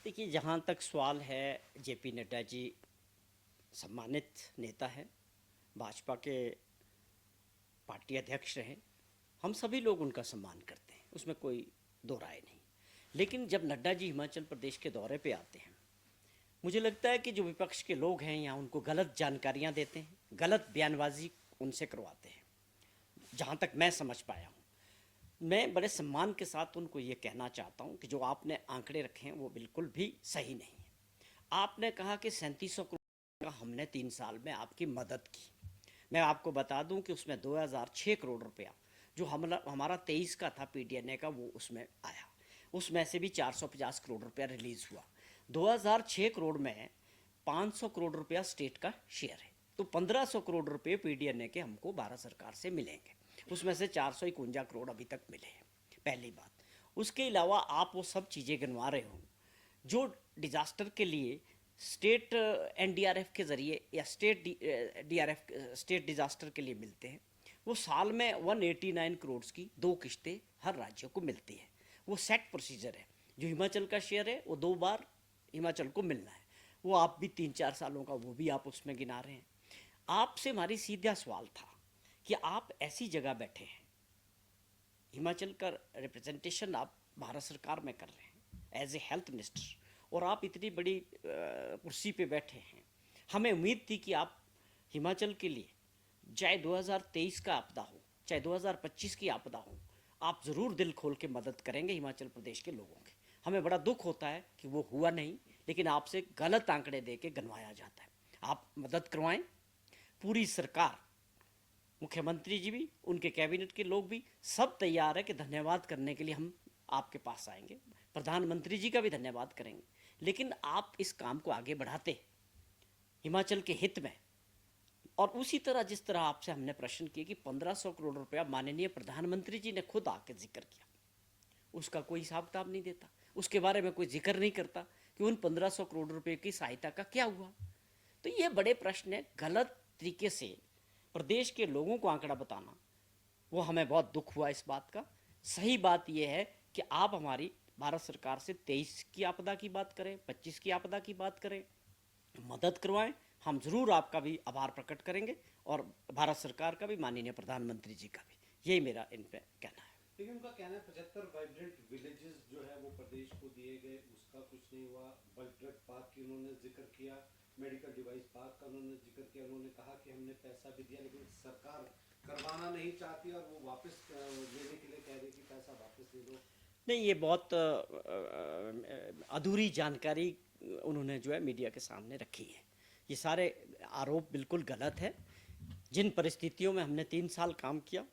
देखिए, जहाँ तक सवाल है, जेपी नड्डा जी सम्मानित नेता हैं, भाजपा के पार्टी अध्यक्ष रहे। हम सभी लोग उनका सम्मान करते हैं, उसमें कोई दो राय नहीं। लेकिन जब नड्डा जी हिमाचल प्रदेश के दौरे पे आते हैं, मुझे लगता है कि जो विपक्ष के लोग हैं यहाँ उनको गलत जानकारियाँ देते हैं, गलत बयानबाजी उनसे करवाते हैं। जहाँ तक मैं समझ पाया हूँ, मैं बड़े सम्मान के साथ उनको ये कहना चाहता हूँ कि जो आपने आंकड़े रखे हैं वो बिल्कुल भी सही नहीं है। आपने कहा कि 3700 करोड़ का हमने 3 साल में आपकी मदद की। मैं आपको बता दूं कि उसमें 2006 करोड़ रुपया जो हमारा 23 का था पीडीएनए का, वो उसमें आया। उसमें से भी 450 करोड़ रुपया रिलीज हुआ। 2006 करोड़ में 500 करोड़ रुपया स्टेट का शेयर है, तो 1500 करोड़ रुपये पीडीएनए के हमको भारत सरकार से मिलेंगे। उसमें से 451 करोड़ अभी तक मिले हैं, पहली बात। उसके अलावा आप वो सब चीज़ें गिनवा रहे हो जो डिज़ास्टर के लिए स्टेट एनडीआरएफ के ज़रिए या स्टेट डीआरएफ स्टेट डिज़ास्टर के लिए मिलते हैं। वो साल में 189 करोड़ की 2 किश्तें हर राज्य को मिलती है। वो सेट प्रोसीजर है। जो हिमाचल का शेयर है वो 2 बार हिमाचल को मिलना है। वो आप भी 3-4 सालों का वो भी आप उसमें गिना रहे हैं। आपसे हमारी सीधा सवाल था कि आप ऐसी जगह बैठे हैं, हिमाचल का रिप्रेजेंटेशन आप भारत सरकार में कर रहे हैं एज ए हेल्थ मिनिस्टर, और आप इतनी बड़ी कुर्सी पे बैठे हैं। हमें उम्मीद थी कि आप हिमाचल के लिए, चाहे 2023 का आपदा हो चाहे 2025 की आपदा हो, आप ज़रूर दिल खोल के मदद करेंगे हिमाचल प्रदेश के लोगों की। हमें बड़ा दुख होता है कि वो हुआ नहीं, लेकिन आपसे गलत आंकड़े दे के गनवाया जाता है। आप मदद करवाएं। पूरी सरकार, मुख्यमंत्री जी भी, उनके कैबिनेट के लोग भी, सब तैयार है कि धन्यवाद करने के लिए हम आपके पास आएंगे। प्रधानमंत्री जी का भी धन्यवाद करेंगे। लेकिन आप इस काम को आगे बढ़ाते हिमाचल के हित में, और उसी तरह जिस तरह आपसे हमने प्रश्न किए कि 1500 करोड़ रुपया माननीय प्रधानमंत्री जी ने खुद आके जिक्र किया, उसका कोई हिसाब किताब नहीं देता, उसके बारे में कोई जिक्र नहीं करता कि उन 1500 करोड़ रुपए की सहायता का क्या हुआ। तो ये बड़े प्रश्न है। गलत तरीके से प्रदेश के लोगों को आंकड़ा बताना, वो हमें बहुत दुख हुआ इस बात का। सही बात यह है कि आप हमारी भारत सरकार से 23 की आपदा की बात करें, 25 की आपदा की बात करें, मदद करवाएं। हम जरूर आपका भी आभार प्रकट करेंगे, और भारत सरकार का भी, माननीय प्रधानमंत्री जी का भी। यही मेरा इन पे कहना है। लेकिन उनका कहना है 75 वाइब्रेंट विलेजेस जो है वो प्रदेश को दिए गए, उसका कुछ नहीं हुआ। बल्ड्रग पार्क की उन्होंने जिक्र किया, मेडिकल डिवाइस पार्क का उन्होंने जिक्र किया। उन्होंने कहा कि हमने पैसा भी दिया, लेकिन सरकार करवाना नहीं चाहती और वो वापस लेने के लिए कह रही कि पैसा वापस ले लो। नहीं, ये बहुत अधूरी जानकारी उन्होंने जो है मीडिया के सामने रखी है। ये सारे आरोप बिल्कुल गलत है। जिन परिस्थितियों में हमने 3 साल काम किया,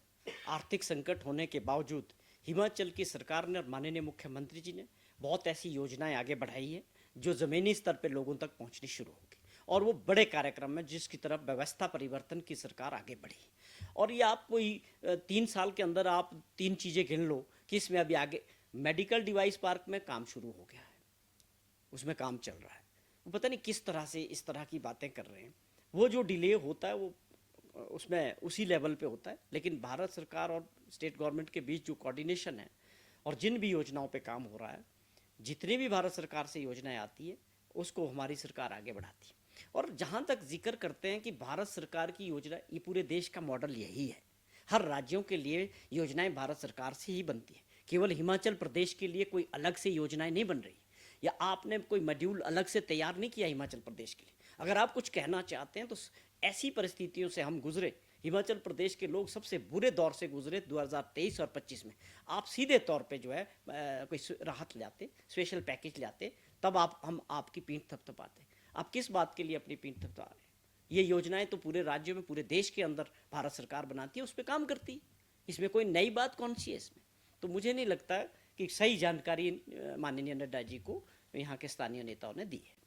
आर्थिक संकट होने के बावजूद हिमाचल की सरकार ने और माननीय मुख्यमंत्री जी ने बहुत ऐसी योजनाएं आगे बढ़ाई है जो ज़मीनी स्तर पर लोगों तक पहुंचनी शुरू होगी, और वो बड़े कार्यक्रम में जिसकी तरफ व्यवस्था परिवर्तन की सरकार आगे बढ़ी। और ये आप कोई 3 साल के अंदर आप 3 चीज़ें गिन लो कि इसमें अभी आगे मेडिकल डिवाइस पार्क में काम शुरू हो गया है, उसमें काम चल रहा है। वो पता नहीं किस तरह से इस तरह की बातें कर रहे हैं। वो जो डिले होता है वो उसमें उसी लेवल पे होता है, लेकिन भारत सरकार और स्टेट गवर्नमेंट के बीच जो कोऑर्डिनेशन है और जिन भी योजनाओं पे काम हो रहा है, जितनी भी भारत सरकार से योजनाएं आती है उसको हमारी सरकार आगे बढ़ाती है। और जहाँ तक जिक्र करते हैं कि भारत सरकार की योजना, ये पूरे देश का मॉडल यही है। हर राज्यों के लिए योजनाएं भारत सरकार से ही बनती है। केवल हिमाचल प्रदेश के लिए कोई अलग से योजनाएं नहीं बन रही, या आपने कोई मॉड्यूल अलग से तैयार नहीं किया हिमाचल प्रदेश के लिए। अगर आप कुछ कहना चाहते हैं तो ऐसी परिस्थितियों से हम गुजरे, हिमाचल प्रदेश के लोग सबसे बुरे दौर से गुजरे 2023 और 25 में। आप सीधे तौर पे जो है कोई राहत लाते, स्पेशल पैकेज लाते, तब हम आपकी पीठ थपथपाते। आप किस बात के लिए अपनी पीठ थपथपा रहे हैं? ये योजनाएं तो पूरे राज्य में, पूरे देश के अंदर भारत सरकार बनाती है, उस पर काम करती है। इसमें कोई नई बात कौन सी है इसमें? तो मुझे नहीं लगता कि सही जानकारी माननीय नड्डा जी को यहाँ के स्थानीय नेताओं ने दी है।